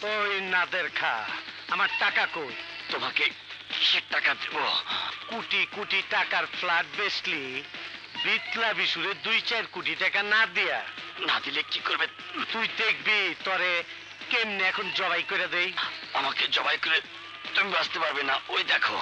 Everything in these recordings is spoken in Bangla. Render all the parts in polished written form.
ওই নাদের খা, আমার টাকা কই? তোমাকে কিসের টাকা দেব? কোটি কোটি টাকার ফ্ল্যাট বেচলি, বিটলা বিশুরে 2-4 কোটি টাকা না দিয়া না দিলে কি করবে? তুই দেখবি তরে কেমনে এখন জবাই করে দেই। আমাকে জবাই করে তুমি বাঁচতে পারবে না, ওই দেখো।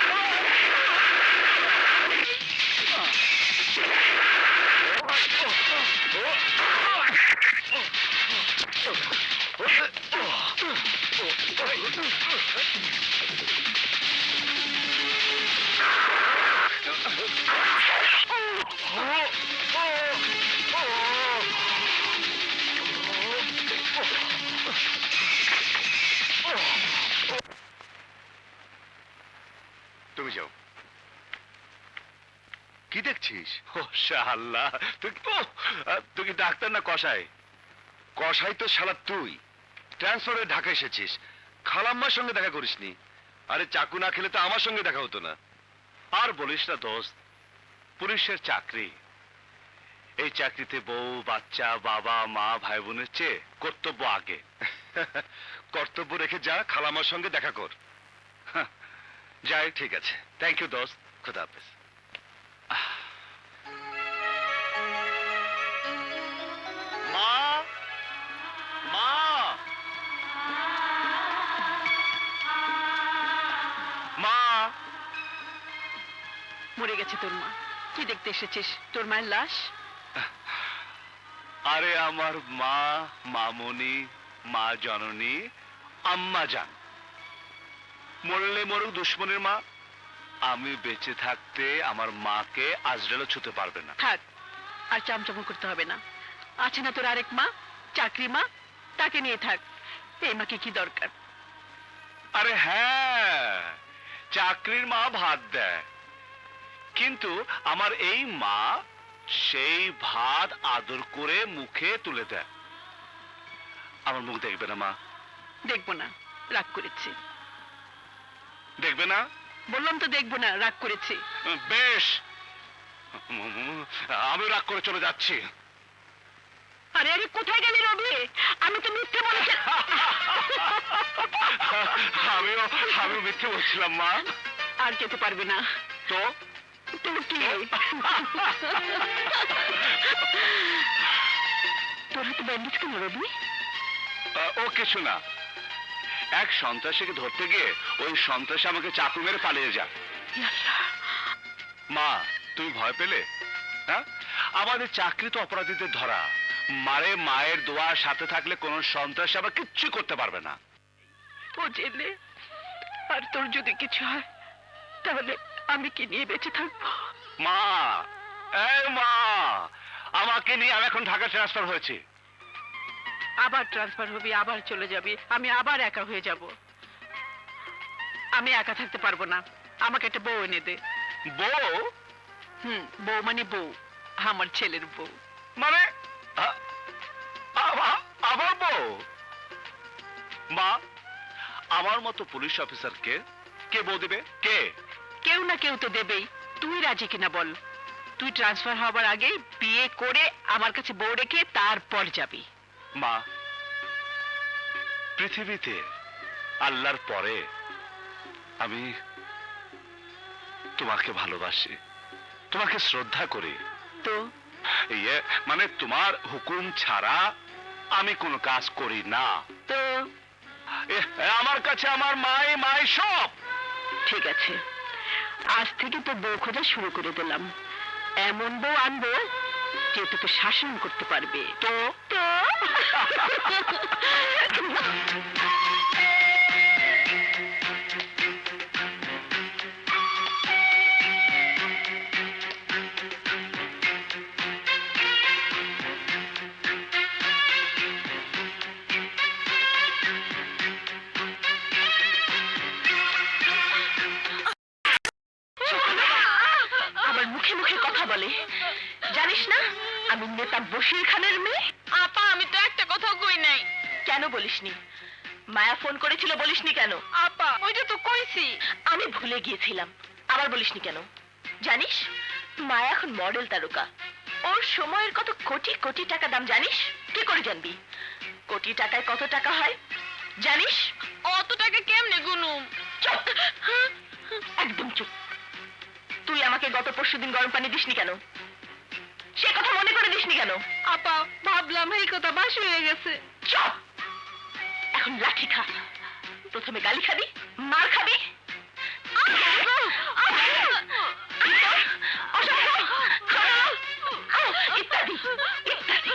তুমি যাও। কি দেখছিস? ও শাআল্লাহ, তুই কি ডাক্তার না কসাই? কসাই তো শালা তুই। ট্রান্সফারে ঢাকা এসেছিস, খালাম্মার সঙ্গে দেখা করিসনি। আরে চাকু না খেলে তো আমার সঙ্গে দেখা হতো না। আর বলিস না দোস্ত, পুলিশের চাকরি, এই চাকরিতে বউ বাচ্চা বাবা মা ভাই বোনের চেয়ে কর্তব্য আগে। কর্তব্য রেখে যা, খালাম্মার সঙ্গে দেখা কর। যাই, ঠিক আছে, থ্যাংক ইউ দোস্ত। খোদা হাফেজ। মা, মা, মা। মরে গেছে তোর মা। কি দেখতে এসেছিস? তোর মায়ের লাশ? আরে আমার মা, মামনি, মা জননী, আম্মা জান। মরলে মরুক দুশ্মনের মা, আমি বেঁচে থাকতে আমার মাকে আজরালও ছুতে পারবে না। থাক, আর চামচামো করতে হবে না। আছে না তোর আরেক মা, চাকরি মা, তাকে নিয়ে থাক। এই মাকে কি দরকার? আরে হ্যাঁ, চাকরির মা ভাত দেয়, কিন্তু আমার এই মা সেই ভাত আদর করে মুখে তুলে দেয়। আমার মুখ দেখবে না মা? দেখবো না, রাগ করেছি। দেখবে না? বললাম তো দেখবো না, রাগ করেছি। বেশ, আমি রাগ করে চলে যাচ্ছি। আরে আরে, কোথায় গেলি রবি? আমি তো মিথ্যে বলেছি। আমিও মিথ্যে বলছিলাম মা। আর যেতে পারবে না তো তোর কি? তোর হাতে ব্যান্ডেজ কেন রবি? ও কিছু না, এক সন্ত্রাসীকে ধরতে গিয়ে ওই সন্ত্রাসী আমাকে চাকু মেরে পালিয়ে যা। মা, তুমি ভয় পেলে? হ্যাঁ, আমাদের চাকরি তো অপরাধীদের ধরা। মারে মায়ের দোয়ার সাথে থাকলে কোন সন্ত্রাসী আবার কিচ্ছু করতে পারবে না। ও জেলে, আর তোর যদি কিছু হয় তাহলে আমি কি নিয়ে বেঁচে থাকবো? মা, এই মা, আমাকে নিয়ে আমি এখন ঢাকা ট্রান্সফার হয়েছি। আবার ট্রান্সফার হবি, আবার চলে যাবি, আমি আবার একা হয়ে যাব। আমি একা থাকতে পারবো না, আমাকে একটা বউ এনে দে। বউ? বউ মানে বউ, আমার ছেলের বউ। মানে আবার বউ? মা, আমার মতো পুলিশ অফিসারকে কে বউ দেবে? কে? কেউ না কেউ তো দেবেই। তুই রাজি কিনা বল? তুই ট্রান্সফার হবার আগেই বিয়ে করে আমার কাছে বউ রেখে তারপর যাবি। মা, পৃথিবীতে আল্লাহর পরে আমি তোমাকে ভালোবাসি, তোমাকে শ্রদ্ধা করি। তো ইয়ে মানে তোমার হুকুম ছাড়া আমি কোনো কাজ করি না। তো আমার কাছে আমার মাই সব। ঠিক আছে, আজ থেকে তো বউ খোঁজা শুরু করে দিলাম। এমন বউ আনবো যে তোকে শাসন করতে পারবে। তো তো আবার মুখে মুখে কথা বলে, জানিস না আমি নেতা বশির খানের মেয়ে? আপা, আমি তো একটা কথাও কই নাই। কেন বলিসনি? মায়া ফোন করেছিল, বলিসনি কেন? আপা, ওইটা তো কইছি। আমি ভুলে গিয়েছিলাম, আবার বলিসনি কেন? জানিস মায়া এখন মডেল তারকা, ওর সময়ের কত কোটি কোটি টাকা দাম জানিস? কি করে জানবি? কোটি টাকায় কত টাকা হয় জানিস? অত টাকা কেমনে গুনুম? চুপ! একদম চুপ। তুই আমাকে গত পরশুদিন গরম পানি দিসনি কেন? সে কথা মনে করে দিসনি কেন? আপা ভাবলাম এই কথা বাস হয়ে গেছে। চুপ! এখন লাঠি খা। প্রথমে গালি খাবি, মার খাবি, ইত্যাদি ইত্যাদি ইত্যাদি।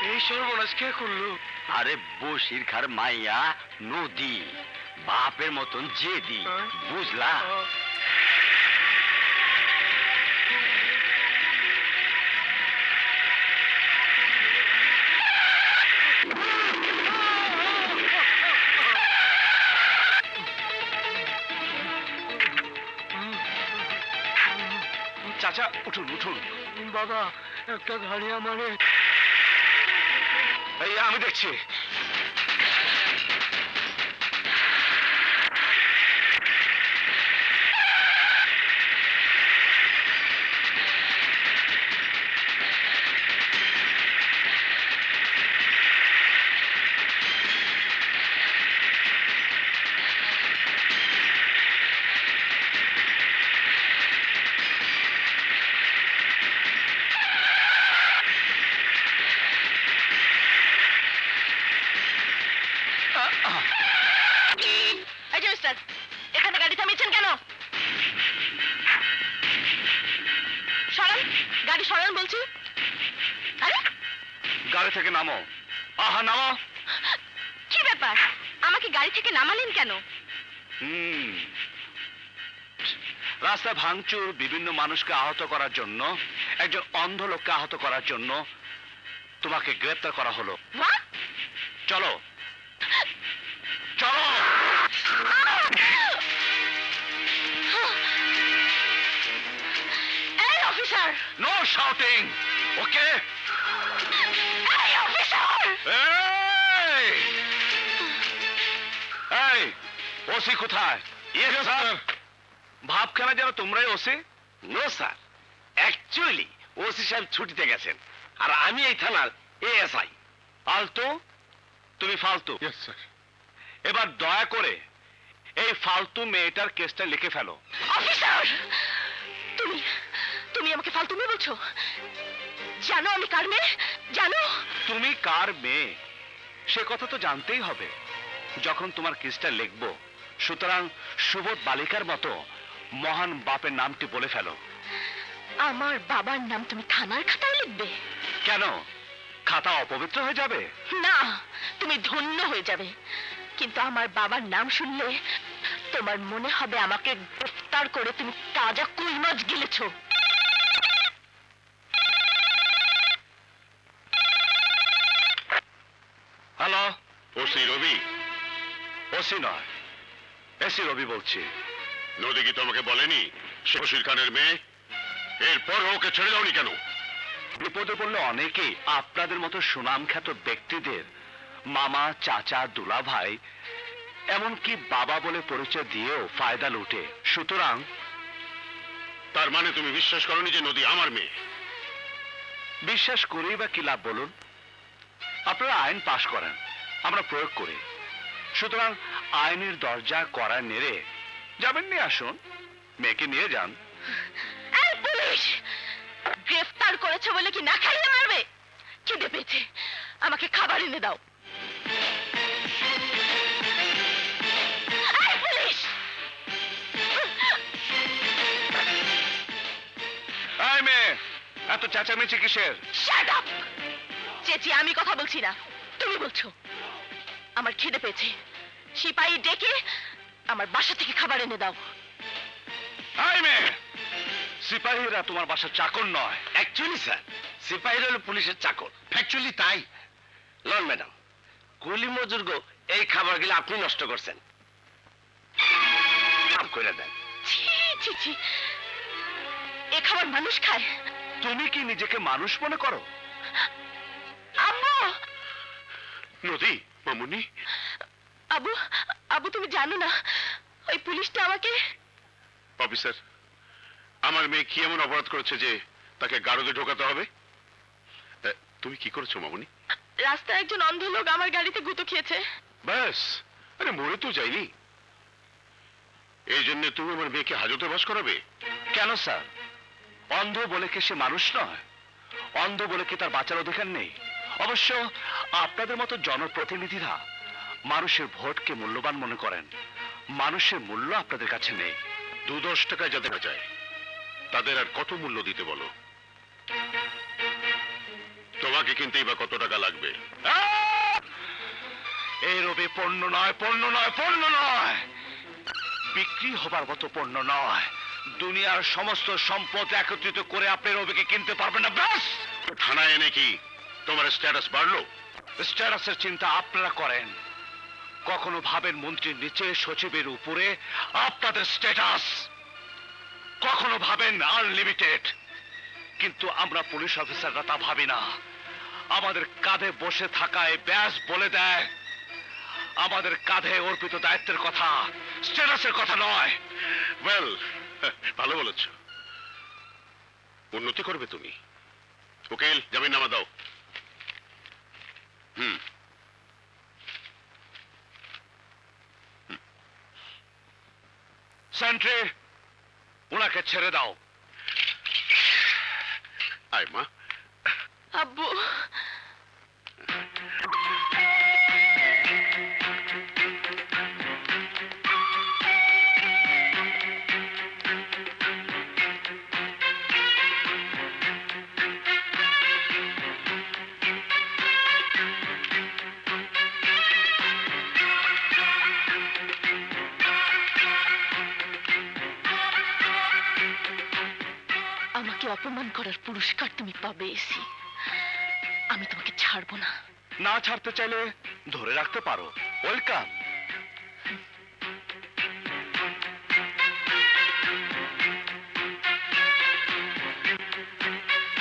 এই সর্বনাশ কে করলো? আরে বসির খার মাইয়া নদী, বাপের মতন জেদি, বুঝলা? চাচা উঠুন উঠুন। বাবা, একটা গাড়ি আমারে। এই আমি দেখছি। এই যে মিস্টার, এখানে গাড়ি থামিয়েছেন কেন? সরান, গাড়ি সরান বলছি। আরে গাড়ি থেকে নামো। আহা নামো। কি ব্যাপার, আমাকে গাড়ি থেকে নামালেন কেন? হুম, রাস্তা ভাঙচুর, বিভিন্ন মানুষকে আহত করার জন্য, একজন অন্ধ লোককে আহত করার জন্য তোমাকে গ্রেপ্তার করা হলো। What? চলো চলো। এই অফিসার! নো শাউটিং, ওকে? এই অফিসার! এই এই ওসি কোথায়? Yes, sir. ভাবখানা যেন তোমরাই OC. No sir, actually OC সাহেব ছুটিতে গেছেন, আর আমি এই থানার এএসআই। ফালতু, তুমি ফালতু। Yes, sir. এবার দয়া করে এই ফালতু মেয়েটার কেসটা লিখে ফেলো। অফিসার! তুমি তুমি আমাকে ফালতু মেয়ে বলছো? জানো আমি কার মেয়ে? জানো? তুমি কার মেয়ে সে কথা তো জানতেই হবে যখন তোমার কেসটা লিখবো। সুতরাং সুবোধ বালিকার মতো মহান বাপের নামটি বলে ফেলো। আমার বাবার নাম তুমি থানার খাতায় লিখবে? কেন, খাতা অপবিত্র হয়ে যাবে? না, তুমি ধন্য হয়ে যাবে। কিন্তু আমার বাবার নাম শুনলে তোমার মনে হবে আমাকে গ্রেফতার করে তুমি তাজা কই মাছ গিলেছো। হ্যালো, ওসি রবি, ওসি নয়, এসি রবি বলছি। নদী কি তোমাকে বলেনি সে বশির খানের মেয়ে? এরপর ওকে ছেড়ে দাওনি কেন? বিপদে পড়লে অনেকেই আপনাদের মতো সুনামখ্যাত ব্যক্তিদের মামা, চাচা, দুলা ভাই, এমনকি বাবা বলে পরিচয় দিয়েও ফায়দা লুটে। সুতরাং তার মানে তুমি বিশ্বাস করনি যে নদী আমার মেয়ে? বিশ্বাস করেই বা কি লাভ বলুন? আপনারা আইন পাশ করেন, আমরা প্রয়োগ করি। সুতরাং আইনের দরজা করা নেড়ে যাবেন, নিয়ে আসুন, মেয়েকে নিয়ে যান। এই পুলিশ! গ্রেফতার করেছে বলে কি না খাইয়ে মারবে? খিদে পেয়েছে, আমাকে খাবার এনে দাও। এই পুলিশ! এই মেয়ে, এত চেঁচামেচি কিসের? Shut up! চেঁচিয়ে আমি কথা বলছি না, তুমি বলছো। আমার খিদে পেয়েছে, সিপাহী ডেকে আমার বাসা থেকে খাবার এনে দাও। এই মেয়ে, সিপাহীরা তোমার বাসার চাকর নয়। অ্যাকচুয়ালি স্যার সিপাহীরা হলো পুলিশের চাকর। অ্যাকচুয়ালি তাই। লন ম্যাডাম, কুলি মজুর্গ এই খাবারগুলো আপনি নষ্ট করছেন, মাফ করে দেন। ছি ছি ছি, এ খাবার মানুষ খায়? তুমি কি নিজেকে মানুষ মনে করো? আব্বু, নদী, মামুনি, আবু, আবু তুমি জানো না ওই পুলিশটা আমাকে... অফিসার, আমার মেয়ে কি এমন অপরাধ করেছে যে তাকে গারদে ঢোকাতে হবে? তুমি কি করেছো মামুনি? রাস্তায় একজন অন্ধ লোক আমার গাড়িতে গুঁতো খেয়েছে। ব্যাস, আরে মরে তো যায়নি। এই জন্য তুমি আমার মেয়েকে হাজতে বাস করাবে? কেন স্যার? অন্ধ বলে কি সে মানুষ নয়? অন্ধ বলে কি তার বাঁচার অধিকার নেই? অবশ্য আপনাদের মতো জনপ্রতিনিধিরা মানুষের ভোটকে মূল্যবান মনে করেন। মানুষের মূল্য আপনাদের কাছে নেই। 2-10 টাকায় যাদের যায় তাদের আর কত মূল্য দিতে বলো? তোমাকে কিনতেই বা কত টাকা লাগবে? এই রবি পণ্য নয়, পণ্য নয়, পণ্য নয়, বিক্রি হবার মতো পণ্য নয়। দুনিয়ার সমস্ত সম্পদ একত্রিত করে আপনি রবিকে কিনতে পারবেন না। ব্যাস, থানায় এনে কি তোমার স্ট্যাটাস বাড়লো? স্ট্যাটাসের চিন্তা আপনারা করেন, কখনো ভাবেন মন্ত্রীর নিচে সচিবের উপরে আপনাদের স্ট্যাটাস, কখনো ভাবেন আনলিমিটেড, কিন্তু আমরা পুলিশ অফিসাররা তা ভাবি না। আমাদের কাঁধে বসে থাকায় ব্যাস বলে দেয় আমাদের কাঁধে অর্পিত দায়িত্বের কথা, স্ট্যাটাসের কথা নয়। ওয়েল, ভালো বলেছ। উন্নতি করবে তুমি। উকিল, জামিন নামা দাও। সেন্ট্রি, ওনাকে ছেড়ে দাও। আয় মা। আব্বু, আমাকে অপমান করার পুরস্কার তুমি পাবে এসি। আমি তোমাকে ছাড়বো না। না ছাড়তে চাইলে ধরে রাখতে পারো। ওয়েলকাম।